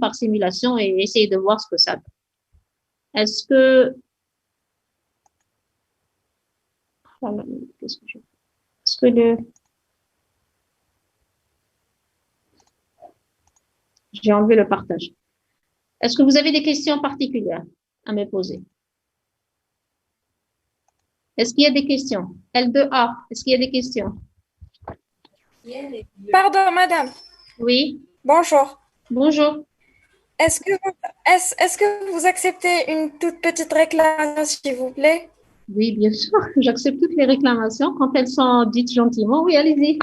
par simulation et essayez de voir ce que ça donne. Est-ce que... Qu'est-ce que je... Est-ce que le... J'ai enlevé le partage. Est-ce que vous avez des questions particulières à me poser? Est-ce qu'il y a des questions? L2A, est-ce qu'il y a des questions? Pardon, madame. Oui. Bonjour. Bonjour. Est-ce que vous acceptez une toute petite réclamation, s'il vous plaît? Oui, bien sûr. J'accepte toutes les réclamations quand elles sont dites gentiment. Oui, allez-y.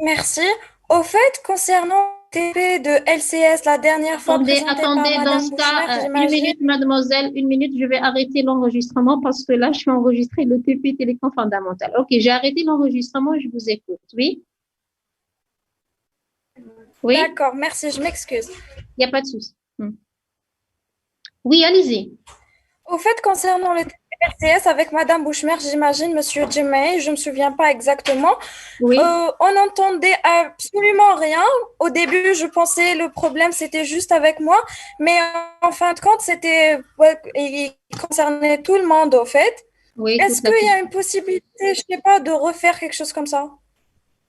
Merci. Au fait, concernant le TP de LCS, la dernière fois présenté par Attendez, dans Madame ce cas, Bouchner, une minute, mademoiselle, une minute, je vais arrêter l'enregistrement parce que là, je suis enregistrée le TP télécom fondamental. Ok, j'ai arrêté l'enregistrement et je vous écoute. Oui? Oui? D'accord, merci, je m'excuse. Il n'y a pas de souci. Oui, allez-y. Au fait, concernant le TP LCS avec Madame Bouchmer, j'imagine, Monsieur Djemai, je ne me souviens pas exactement. Oui. On n'entendait absolument rien. Au début, je pensais le problème c'était juste avec moi, mais en fin de compte, il concernait tout le monde au fait. Oui, Est-ce tout à qu'il y fait. a une possibilité, je sais pas, de refaire quelque chose comme ça?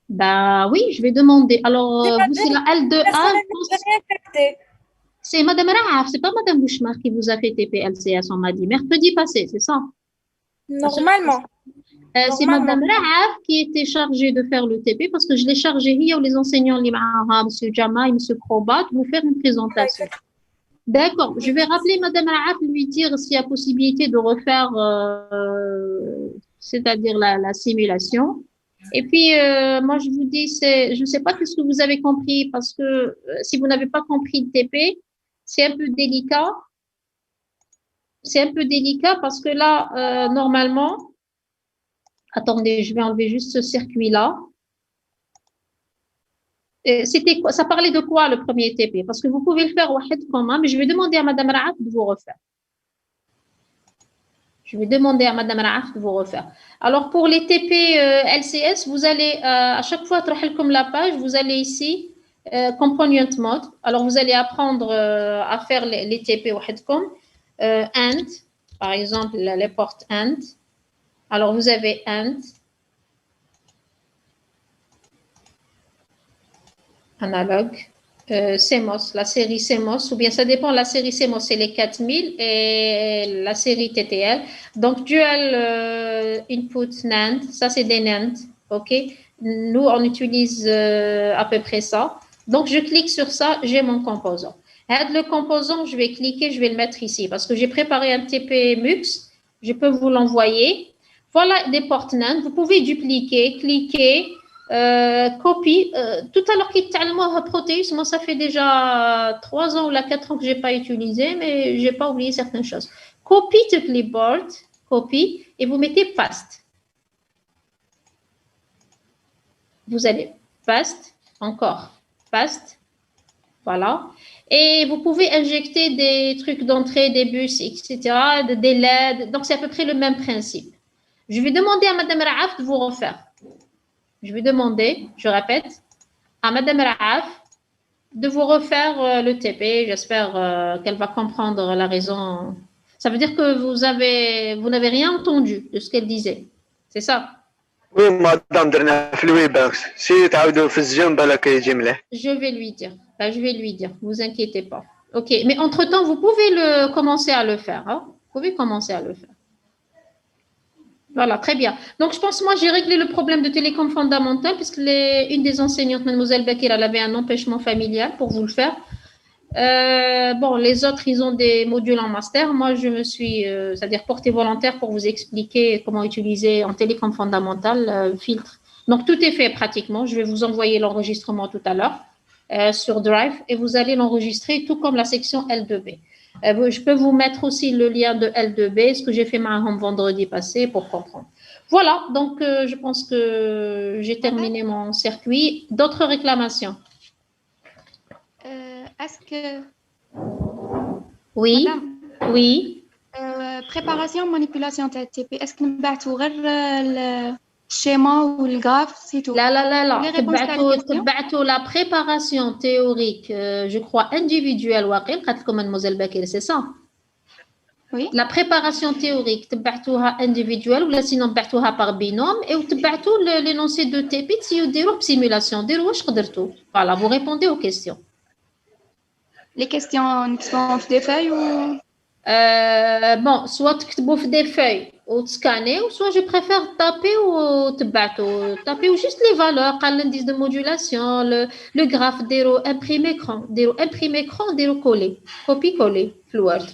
Bah oui, je vais demander. Alors, vous, c'est la L2A, Personnellement, j'ai rien capté. c'est Madame Raaf, c'est pas Madame Bouchmar qui vous a fait TP-LCS, on m'a dit. Mercredi passé, c'est ça? Normalement. C'est Madame Raaf qui était chargée de faire le TP parce que je l'ai chargé hier les enseignants, Monsieur Jama et Monsieur Krobat, de vous faire une présentation. D'accord, je vais rappeler Madame Raaf, lui dire s'il y a possibilité de refaire, c'est-à-dire la simulation. Et puis, moi, je vous dis, je ne sais pas ce que vous avez compris parce que si vous n'avez pas compris le TP, c'est un peu délicat. C'est un peu délicat parce que là, normalement, attendez, je vais enlever juste ce circuit-là. C'était quoi? Ça parlait de quoi le premier TP? Parce que vous pouvez le faire au head commun, mais je vais demander à Madame Raaf de vous refaire. Je vais demander à Madame Raaf de vous refaire. Alors, pour les TP LCS, vous allez, à chaque fois, comme la page, vous allez ici, Component Mode. Alors, vous allez apprendre à faire les TP au headcom. AND, par exemple, les portes AND. Alors, vous avez AND. Analogue. CMOS, la série CMOS, ou bien ça dépend, la série CMOS, c'est les 4000 et la série TTL. Donc, dual input NAND, ça c'est des NAND, ok? Nous, on utilise à peu près ça. Donc, je clique sur ça, j'ai mon composant. Le composant, je vais cliquer, je vais le mettre ici parce que j'ai préparé un TP MUX, je peux vous l'envoyer. Voilà des portes NAND, vous pouvez dupliquer, cliquer, copie. Tout à l'heure qu'il tellement Proteus, moi ça fait déjà 3 ans ou 4 ans que je n'ai pas utilisé, mais je n'ai pas oublié certaines choses. Copie to clipboard, copie, et vous mettez paste. Vous allez paste, encore paste, voilà. Et vous pouvez injecter des trucs d'entrée, des bus, etc., des LED. Donc c'est à peu près le même principe. Je vais demander à Madame Raaf de vous refaire. Je vais demander, je répète, à Madame Raaf de vous refaire le TP. J'espère qu'elle va comprendre la raison. Ça veut dire que vous n'avez rien entendu de ce qu'elle disait. C'est ça? Oui, madame, درنا في الويباكس سي تعاودوا في الجنب بالك يجي مليح. Je vais lui dire. Là, je vais lui dire. Vous inquiétez pas. Ok. Mais entre-temps, vous pouvez commencer à le faire. Hein? Vous pouvez commencer à le faire. Voilà, très bien. Donc, je pense, moi, j'ai réglé le problème de télécom fondamental puisque une des enseignantes, Mademoiselle Bakir, elle avait un empêchement familial pour vous le faire. Bon, les autres, ils ont des modules en master. Moi, je me suis, c'est-à-dire portée volontaire pour vous expliquer comment utiliser en télécom fondamental filtre. Donc, tout est fait pratiquement. Je vais vous envoyer l'enregistrement tout à l'heure sur Drive et vous allez l'enregistrer tout comme la section L2B. Je peux vous mettre aussi le lien de L2B, ce que j'ai fait vendredi passé pour comprendre. Voilà, donc je pense que j'ai terminé mon circuit. D'autres réclamations? Est-ce que... Oui, Madame, oui. préparation, manipulation TP, est-ce que nous avons le schéma ou le graphe, c'est tout? Là. Les réponses à la question? La préparation théorique, je crois, individuelle, comme Mademoiselle Bakir, c'est ça? Oui. La préparation théorique, تبعتوها individuelle ou sinon تبعتوها par binôme et تبعتوا l'énoncé de TP تسيو ديروه بسيمولاسيون ديروا واش قدرتوا. Voilà, vous répondez aux questions. Les questions sont des feuilles ou... Bon, soit تكتبوا في des feuilles ou scanner, ou soit je préfère taper ou taper ou juste les valeurs, l'indice de modulation, le graphe, imprimer écran, coller, copier-coller, Word.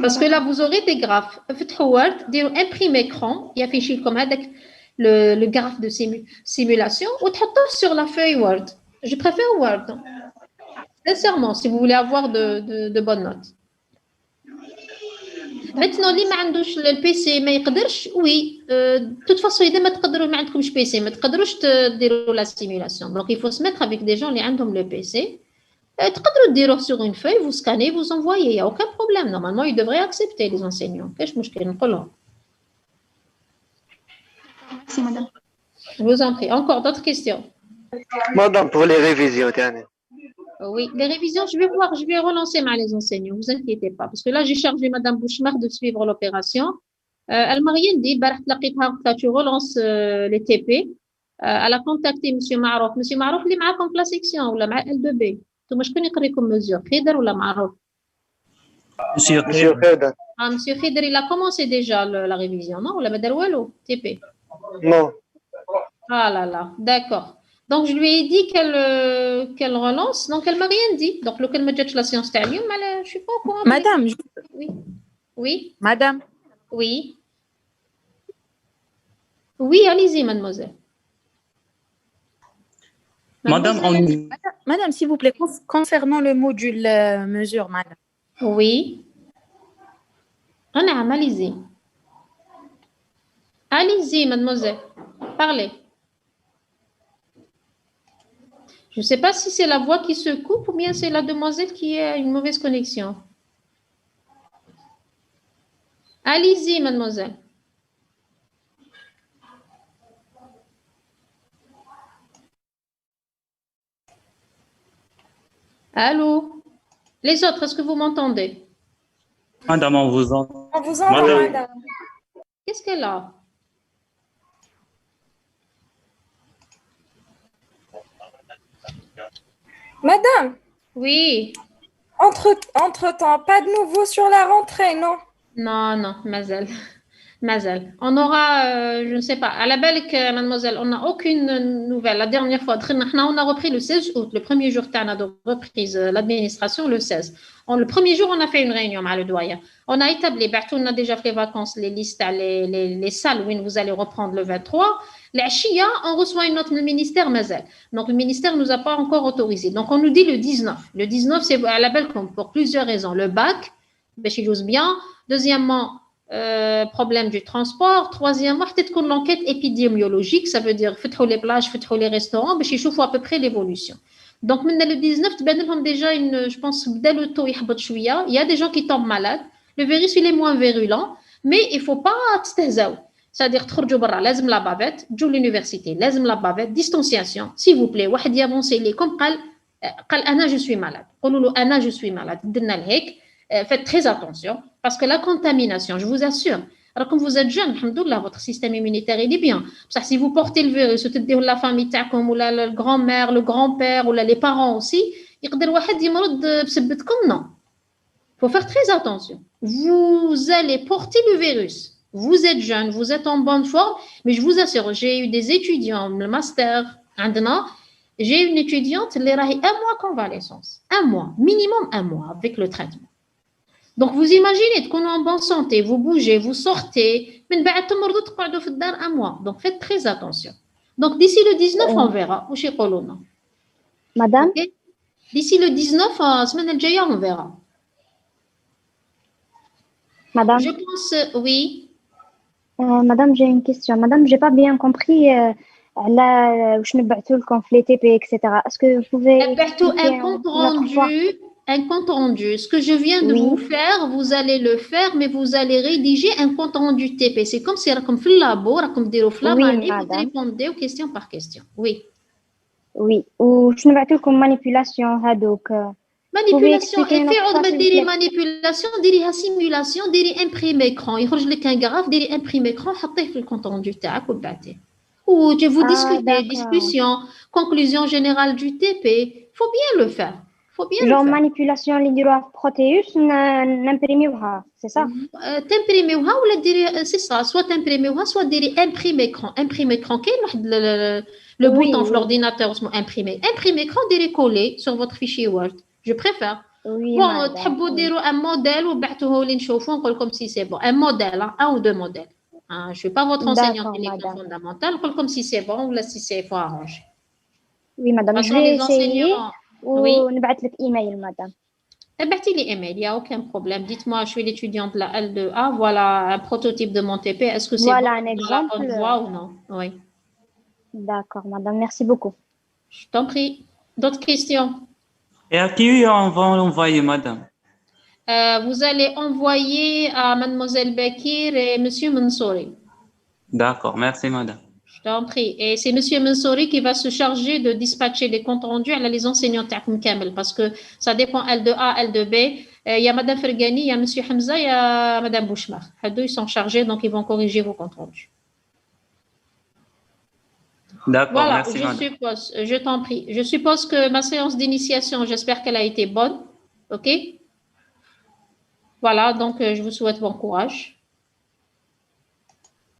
Parce que là, vous aurez des graphes. Faites Word, imprimer écran, il y a fichier comme avec le graphe de simulation, ou sur la feuille Word. Je préfère Word. Sincèrement, si vous voulez avoir de bonnes notes. Maintenant, اللي ما عندوش البيسي ما يقدرش oui de toute façon إذا ما تقدروا ما عندكمش بيسي ما تقدروش تديروا la simulation. Donc il faut se mettre avec des gens اللي عندهم le PC تقدروا ديروه sur une feuille, vous scannez, vous envoyez, il n'y a aucun problème. Normalement, ils devraient accepter les enseignants. كاش مشكل نقولهم. Merci, madame. Je vous en prie. Encore d'autres questions? Madame, pour les révisions, tiens. Oui, les révisions, je vais voir, je vais relancer les enseignants, vous inquiétez pas, parce que là, j'ai chargé Madame Bouchmar de suivre l'opération. Elle m'a rien dit, tu relances les TP. Elle a contacté Monsieur Marouf. Monsieur Marouf, il est معاكم في la section ou la L2B. انتم شكون يقريكم mesure خيدر ولا معروف؟ Monsieur Monsieur Khader. Ah, Monsieur Khidr, il a commencé déjà la révision, non? Ou la Madal Wallo, TP? Non. Ah là là, d'accord. Donc, je lui ai dit qu'elle relance. Donc, elle m'a rien dit. Donc, le qu'elle m'a dit la séance تاعي, je suis pas au courant. Madame, Oui. Oui. Madame, Oui. Oui, allez-y, mademoiselle. Madame, Madame, s'il vous plaît, concernant le module mesure, madame. Oui. Allez-y. Allez-y, mademoiselle. Parlez. Je ne sais pas si c'est la voix qui se coupe ou bien c'est la demoiselle qui a une mauvaise connexion. Allez-y, mademoiselle. Allô? Les autres, est-ce que vous m'entendez? Madame, on vous entend. On vous entend, Madame. madame. Qu'est-ce qu'elle a? Madame, Oui. entre-temps, pas de nouveau sur la rentrée, non? Non, non, Mazel. Mazel. On aura, je ne sais pas, à la belle que mademoiselle, on n'a aucune nouvelle. La dernière fois, on a repris le 16 août, le premier jour de reprise, l'administration, le 16. Le premier jour, on a fait une réunion avec le doyen. On a établi, on a déjà fait les vacances, les listes, les salles où vous allez reprendre le 23. Les Chia, on reçoit une note du ministère, Mazel. Donc, le ministère ne nous a pas encore autorisé. Donc, on nous dit le 19. Le 19, c'est à la belle pour plusieurs raisons. Le bac, chez j'ose bien. Deuxièmement, problème du transport. Troisièmement, peut-être qu'on l'enquête épidémiologique, ça veut dire faites les plages, faites les restaurants, mais je à peu près l'évolution. Donc, maintenant le 19, déjà je pense, dès le taux, il y a des gens qui tombent malades. Le virus, il est moins virulent, mais il ne faut pas تستهزاو. C'est-à-dire, تخرجوا برا, لازم la bavette, جو l'université, لازم la bavette, distanciation, s'il vous plaît. واحد يافونسي ليكم قال أنا je suis malade. قولوا له أنا je suis malade. درنا لهيك. Faites très attention parce que la contamination, je vous assure, alors comme vous êtes jeune, alhamdoulilah, votre système immunitaire il est bien. Parce que si vous portez le virus, la famille تاعكم ou la grand-mère, le grand-père ou les parents aussi, يقدر واحد يمرض بسببكم. Non. Il faut faire très attention. Vous allez porter le virus. Vous êtes jeune, vous êtes en bonne forme, mais je vous assure, j'ai eu des étudiants, le master, j'ai une étudiante, elle a eu 1 mois convalescence. 1 mois, minimum 1 mois avec le traitement. Donc, vous imaginez qu'on est en bonne santé, vous bougez, vous sortez, mais un mois. Donc, faites très attention. Donc, d'ici le 19, on verra. Madame, okay? D'ici le 19, la semaine prochaine, on verra. Madame, je pense, oui. Madame, j'ai une question. Madame, j'ai pas bien compris je ne bats tout le conflit TP, etc. Est-ce que vous pouvez un compte rendu. Ce que je viens de vous faire, vous allez le faire, mais vous allez rédiger un compte rendu TP. C'est comme si comme le labo, comme dire au flamme, vous répondez aux questions par question. Oui. Oui. Ou je ne bats tout comme manipulation, donc. Manipulation. Et faire des manipulations, des simulations, des imprimer écran. Il faut que un graphe, des imprimer écran, mettez le compte rendu TAC ou battez. Ou vous discutez, discussion, conclusion générale du TP. Il faut bien le faire. Genre manipulation نديروها في Proteus نimprimiوها, c'est ça? تمبريميوها ولا ديري c'est ça, soit تمبريميوها soit ديري imprime écran كاين واحد le bouton في l'ordinateur اسمه imprime écran ديري coller sur votre fichier Word. Je préfère. Bon, تحبوا ديروا un modèle وبعثوه لي نشوفوا نقول لكم si c'est bon. Un modèle, 1 ou 2 modèles. Je suis pas votre enseignante technique fondamentale, نقول لكم si c'est bon ou là si c'est faut arranger. Oui madame, je vais essayer. Oui. ونبعث لك ايميل مدام. ابعثي لي ايميل, il y a aucun problème. Dites-moi, je suis l'étudiante de la L2A, voilà un prototype de mon TP. Est-ce que c'est voilà bon un exemple la bonne voie ou non? Oui. D'accord madame, merci beaucoup. Je t'en prie. D'autres questions? Et à qui on va envoyer, madame? Vous allez envoyer à mademoiselle Bakir et monsieur Mansouri. D'accord, merci, madame. Je t'en prie. Et c'est monsieur Mansouri qui va se charger de dispatcher les comptes rendus à les enseignants تاعكم كامل parce que ça dépend L2A, L2B. Il y a madame Fergani, il y a monsieur Hamza, il y a madame Bouchmar. Les deux, ils sont chargés, donc ils vont corriger vos comptes rendus. D'accord, Voilà, merci, madame. je t'en prie. Je suppose que ma séance d'initiation, j'espère qu'elle a été bonne. OK? Voilà, donc je vous souhaite bon courage.